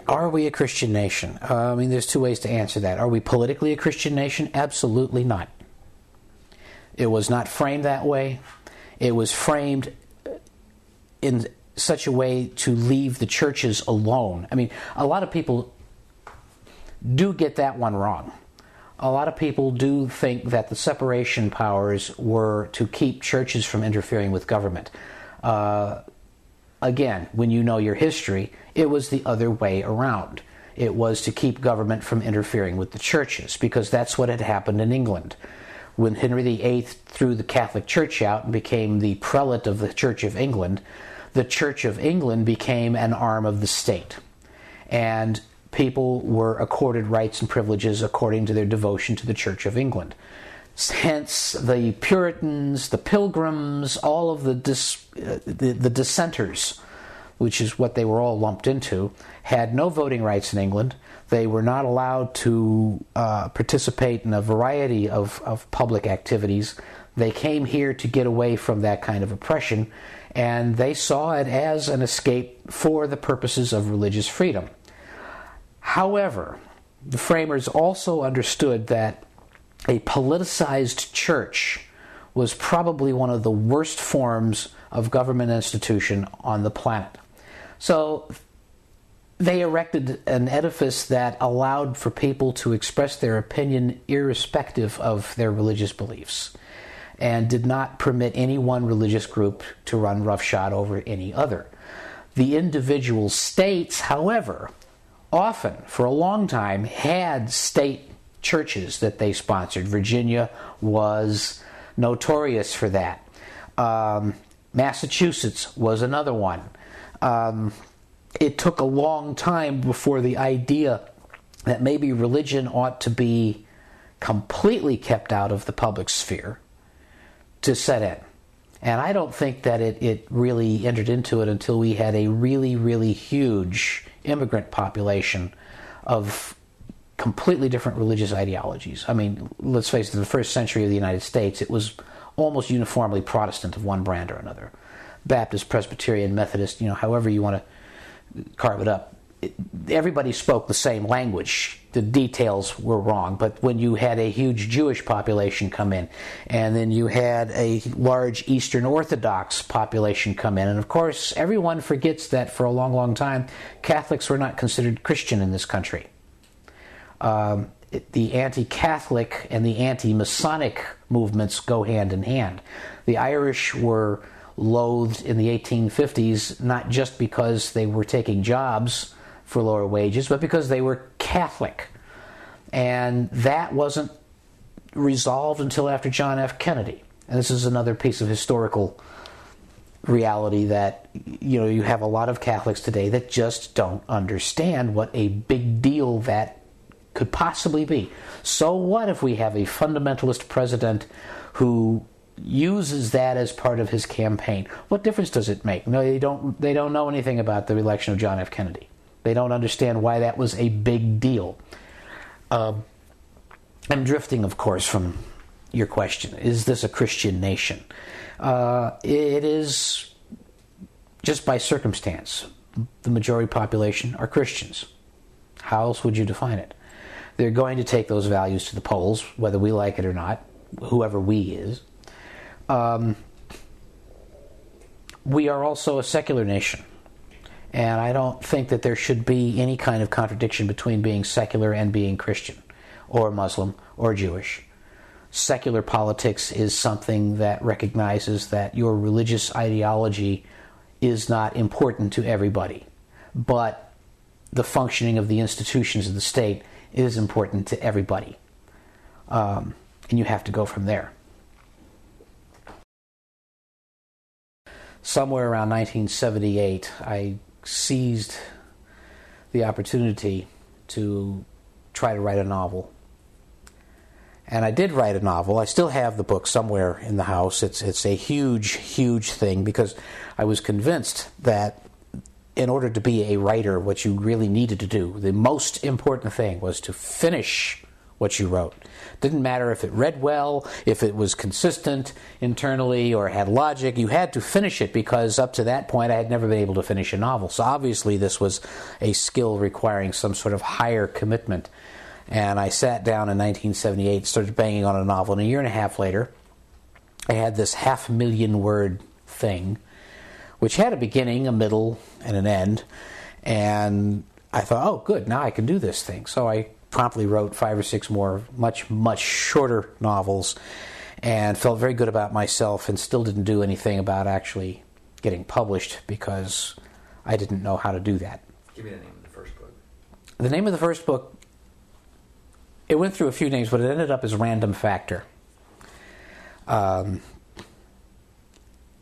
Are we a Christian nation? There's two ways to answer that. Are we politically a Christian nation? Absolutely not. It was not framed that way. It was framed in such a way to leave the churches alone. A lot of people do get that one wrong. A lot of people do think that the separation powers were to keep churches from interfering with government. Again, when you know your history, it was the other way around. It was to keep government from interfering with the churches, because that's what had happened in England. When Henry VIII threw the Catholic Church out and became the prelate of the Church of England, the Church of England became an arm of the state. And people were accorded rights and privileges according to their devotion to the Church of England. Hence, the Puritans, the Pilgrims, all of the dissenters, which is what they were all lumped into, had no voting rights in England. They were not allowed to participate in a variety of public activities. They came here to get away from that kind of oppression, and they saw it as an escape for the purposes of religious freedom. However, the framers also understood that a politicized church was probably one of the worst forms of government institution on the planet. So they erected an edifice that allowed for people to express their opinion irrespective of their religious beliefs, and did not permit any one religious group to run roughshod over any other. The individual states, however, often, for a long time, had state churches that they sponsored. Virginia was notorious for that. Massachusetts was another one. It took a long time before the idea that maybe religion ought to be completely kept out of the public sphere to set in. And I don't think that it really entered into it until we had a really, really huge immigrant population of completely different religious ideologies. Let's face it, in the first century of the United States, it was almost uniformly Protestant of one brand or another. Baptist, Presbyterian, Methodist, however you want to carve it up. Everybody spoke the same language. The details were wrong, but when you had a huge Jewish population come in, and then you had a large Eastern Orthodox population come in, and of course everyone forgets that for a long, long time Catholics were not considered Christian in this country. The anti-Catholic and the anti-Masonic movements go hand in hand. The Irish were loathed in the 1850s, not just because they were taking jobs for lower wages, but because they were Catholic. And that wasn't resolved until after John F. Kennedy. And this is another piece of historical reality that, you have a lot of Catholics today that just don't understand what a big deal that could possibly be. So what if we have a fundamentalist president who uses that as part of his campaign? What difference does it make? No, they don't know anything about the election of John F. Kennedy. They don't understand why that was a big deal. I'm drifting, of course, from your question. Is this a Christian nation? It is just by circumstance. The majority population are Christians. How else would you define it? They're going to take those values to the polls, whether we like it or not, whoever we is. We are also a secular nation, and I don't think that there should be any kind of contradiction between being secular and being Christian, or Muslim, or Jewish. Secular politics is something that recognizes that your religious ideology is not important to everybody, but the functioning of the institutions of the state is important to everybody. And you have to go from there. Somewhere around 1978, I seized the opportunity to try to write a novel. And I did write a novel. I still have the book somewhere in the house. It's a huge, huge thing, because I was convinced that in order to be a writer, what you really needed to do, the most important thing, was to finish what you wrote. Didn't matter if it read well, if it was consistent internally or had logic. You had to finish it, because up to that point I had never been able to finish a novel. So obviously this was a skill requiring some sort of higher commitment. And I sat down in 1978, started banging on a novel, and a year and a half later I had this 500,000 word thing, which had a beginning, a middle, and an end. And I thought, oh, good, now I can do this thing. So I promptly wrote 5 or 6 more, much, much shorter novels, and felt very good about myself, and still didn't do anything about actually getting published because I didn't know how to do that. Give me the name of the first book. The name of the first book, it went through a few names, but it ended up as Random Factor.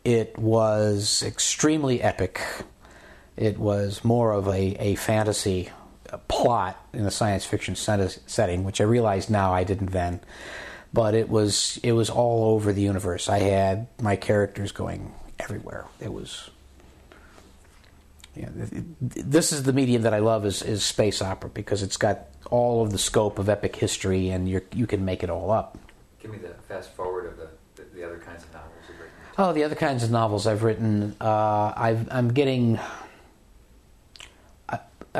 It was extremely epic. It was more of a fantasy plot in a science fiction setting, which I realize now I didn't then. But it was all over the universe. I had my characters going everywhere. It was... this is the medium that I love, is space opera, because it's got all of the scope of epic history, and you can make it all up. Give me the fast forward of the other kinds of novels you've written. Oh, the other kinds of novels I've written, I'm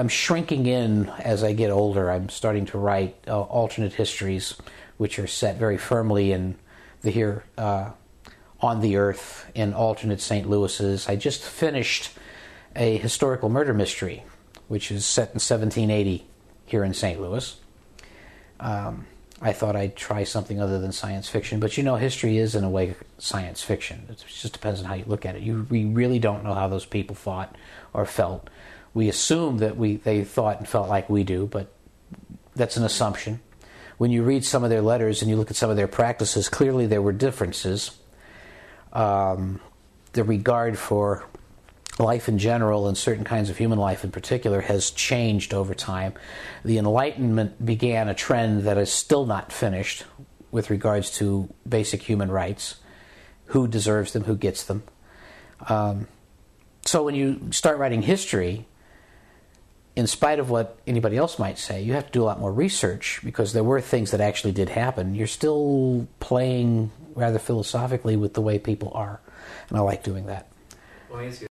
shrinking in as I get older. I'm starting to write alternate histories, which are set very firmly in on the Earth, in alternate St. Louises. I just finished a historical murder mystery, which is set in 1780 here in St. Louis. I thought I'd try something other than science fiction, but history is in a way science fiction. It just depends on how you look at it. We really don't know how those people thought or felt. We assume that they thought and felt like we do, but that's an assumption. When you read some of their letters and you look at some of their practices, clearly there were differences. The regard for life in general and certain kinds of human life in particular has changed over time. The Enlightenment began a trend that is still not finished with regards to basic human rights. Who deserves them, who gets them. So when you start writing history, in spite of what anybody else might say, you have to do a lot more research, because there were things that actually did happen. You're still playing rather philosophically with the way people are, and I like doing that. Let me ask you